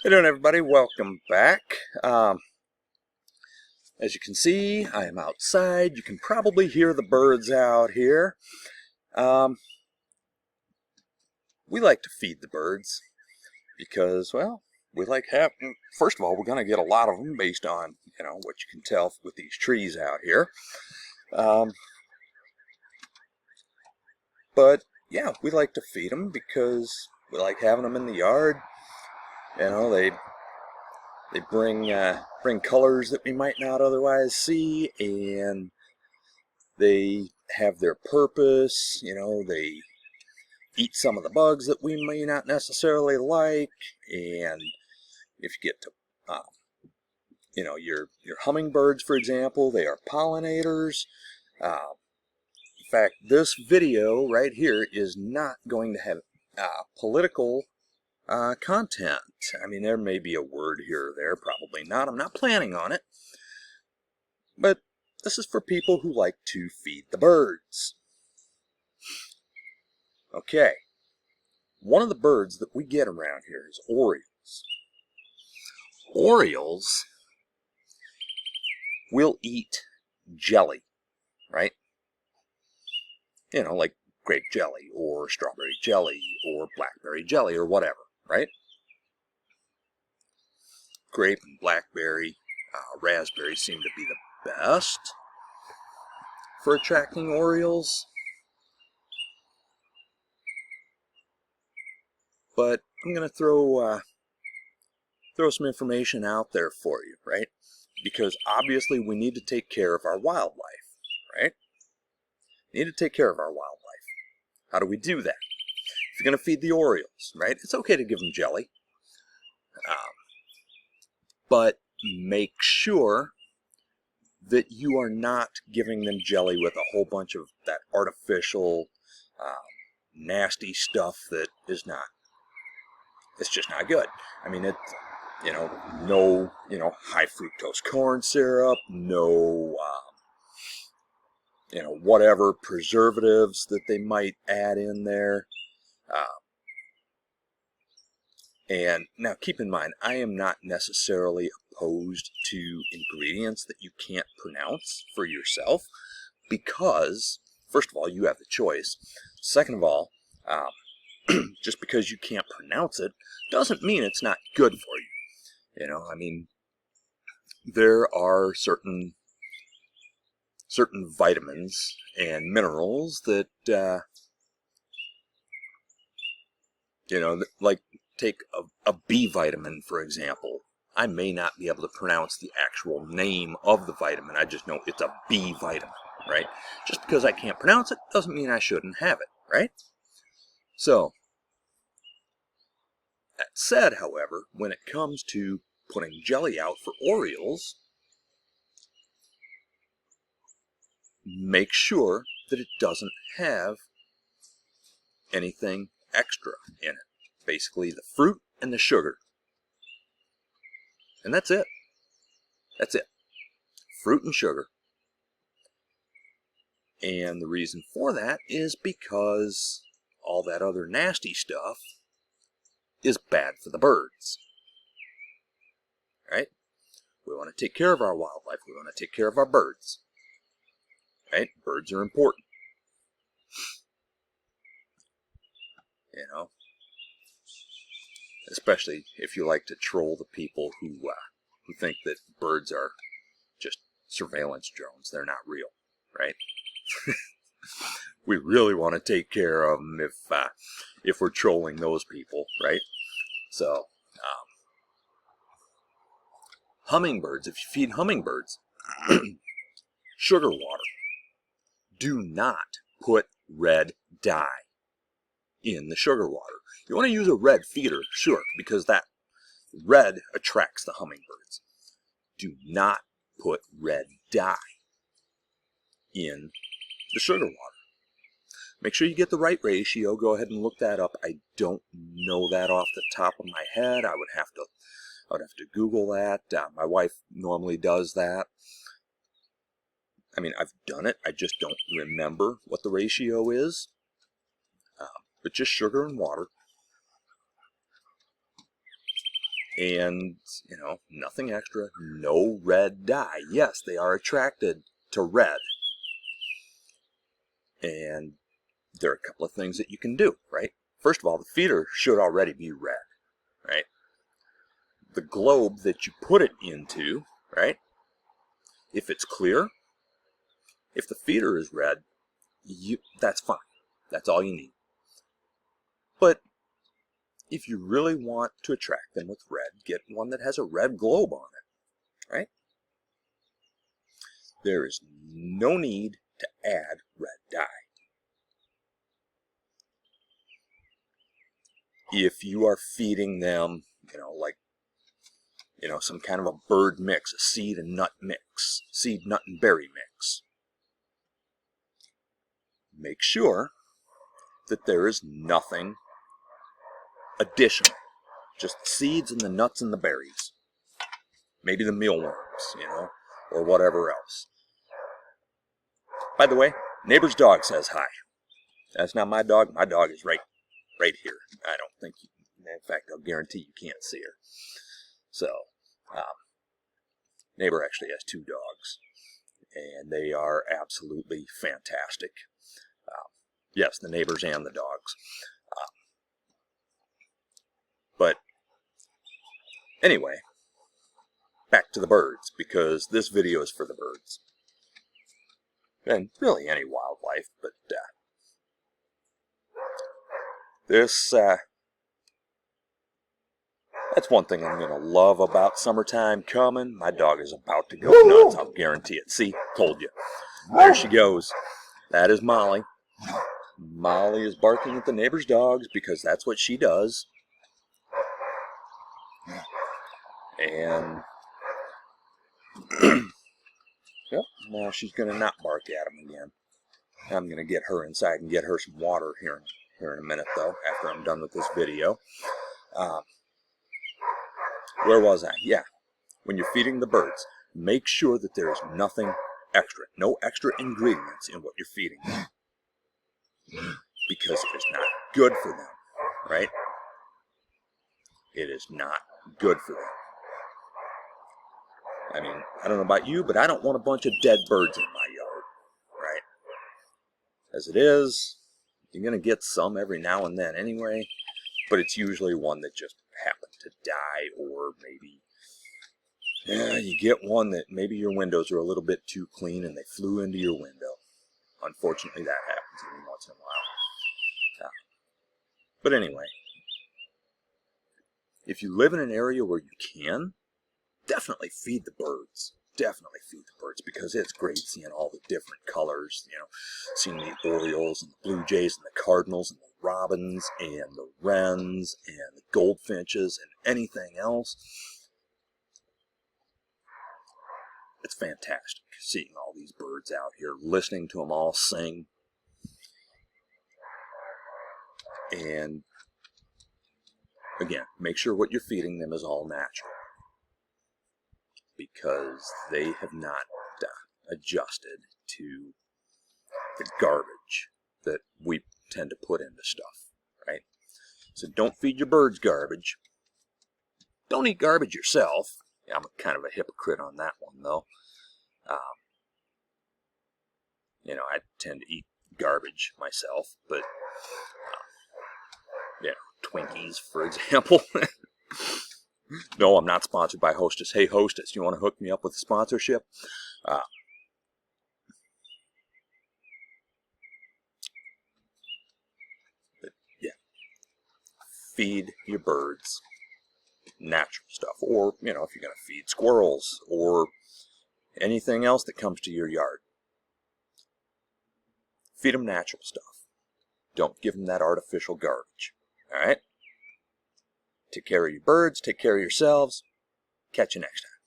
How you doing, everybody? Welcome back. As you can see, I am outside. You can probably hear the birds out here. We like to feed the birds because, well, we like having. First of all, we're going to get a lot of them based on, what you can tell with these trees out here. But yeah, we like to feed them because we like having them in the yard. They bring colors that we might not otherwise see, and they have their purpose. They eat some of the bugs that we may not necessarily like, and if you get to, your hummingbirds, for example, they are pollinators. In fact, this video right here is not going to have political content. I mean, there may be a word here or there, probably not. I'm not planning on it. But this is for people who like to feed the birds. Okay. One of the birds that we get around here is orioles. Orioles will eat jelly, right? Like grape jelly or strawberry jelly or blackberry jelly or whatever, right? Grape and blackberry, raspberry seem to be the best for attracting orioles. But I'm going to throw some information out there for you, right? Because obviously we need to take care of our wildlife, right? We need to take care of our wildlife. How do we do that? If you're going to feed the orioles, right? It's okay to give them jelly. But make sure that you are not giving them jelly with a whole bunch of that artificial, nasty stuff that is not, it's just not good. I mean, no, high fructose corn syrup, no, whatever preservatives that they might add in there. And now keep in mind, I am not necessarily opposed to ingredients that you can't pronounce for yourself because, first of all, you have the choice. Second of all, just because you can't pronounce it doesn't mean it's not good for you. I mean, there are certain vitamins and minerals that, like take a B vitamin, for example. I may not be able to pronounce the actual name of the vitamin. I just know it's a B vitamin, right? Just because I can't pronounce it doesn't mean I shouldn't have it, right? So, that said, however, when it comes to putting jelly out for orioles, make sure that it doesn't have anything extra in it. Basically, the fruit and the sugar. And that's it. That's it. Fruit and sugar. And the reason for that is because all that other nasty stuff is bad for the birds. Right? We want to take care of our wildlife. We want to take care of our birds. Right? Birds are important. Especially if you like to troll the people who think that birds are just surveillance drones. They're not real, right? We really want to take care of them if we're trolling those people, right? So, hummingbirds, if you feed hummingbirds sugar water, do not put red dye in the sugar water. You want to use a red feeder, sure, because that red attracts the hummingbirds. Do not put red dye in the sugar water. Make sure you get the right ratio. Go ahead and look that up. I don't know that off the top of my head. I would have to Google that. My wife normally does that. I mean, I've done it. I just don't remember what the ratio is. But just sugar and water. And, you know, nothing extra, no red dye. Yes, they are attracted to red. And there are a couple of things that you can do, right? First of all, the feeder should already be red, right? The globe that you put it into, right? If it's clear, if the feeder is red, that's fine. That's all you need. But if you really want to attract them with red, get one that has a red globe on it, right? There is no need to add red dye. If you are feeding them, like, some kind of a bird mix, a seed and nut mix, seed, nut, and berry mix, make sure that there is nothing additional. Just the seeds and the nuts and the berries. Maybe the mealworms, or whatever else. By the way, neighbor's dog says hi. That's not my dog. My dog is right here. I don't think in fact, I'll guarantee you can't see her. So, neighbor actually has 2 dogs, and they are absolutely fantastic. Yes, the neighbors and the dogs. But anyway, back to the birds, because this video is for the birds. And really any wildlife, but that's one thing I'm going to love about summertime coming. My dog is about to go nuts, I'll guarantee it. See, told you. There she goes. That is Molly. Molly is barking at the neighbor's dogs because that's what she does. And yep, now she's going to not bark at him again. I'm going to get her inside and get her some water here in a minute, though, after I'm done with this video. Where was I? Yeah, when you're feeding the birds, make sure that there is nothing extra, no extra ingredients in what you're feeding them, because it is not good for them, right? It is not good for them. I mean, I don't know about you, but I don't want a bunch of dead birds in my yard, right? As it is, you're going to get some every now and then anyway, but it's usually one that just happened to die, or maybe you get one that maybe your windows are a little bit too clean and they flew into your window. Unfortunately, that happens every once in a while. But anyway, if you live in an area where you can, definitely feed the birds. Definitely feed the birds, because it's great seeing all the different colors, seeing the Orioles and the Blue Jays and the Cardinals and the robins and the wrens and the goldfinches and anything else. It's fantastic seeing all these birds out here, listening to them all sing. And again, make sure what you're feeding them is all natural, because they have not adjusted to the garbage that we tend to put into stuff, right? So don't feed your birds garbage. Don't eat garbage yourself. Yeah, I'm kind of a hypocrite on that one, though. I tend to eat garbage myself, but Twinkies, for example. No, I'm not sponsored by Hostess. Hey, Hostess, you want to hook me up with a sponsorship? But yeah, feed your birds natural stuff, or if you're going to feed squirrels or anything else that comes to your yard, feed them natural stuff. Don't give them that artificial garbage. All right? Take care of your birds. Take care of yourselves. Catch you next time.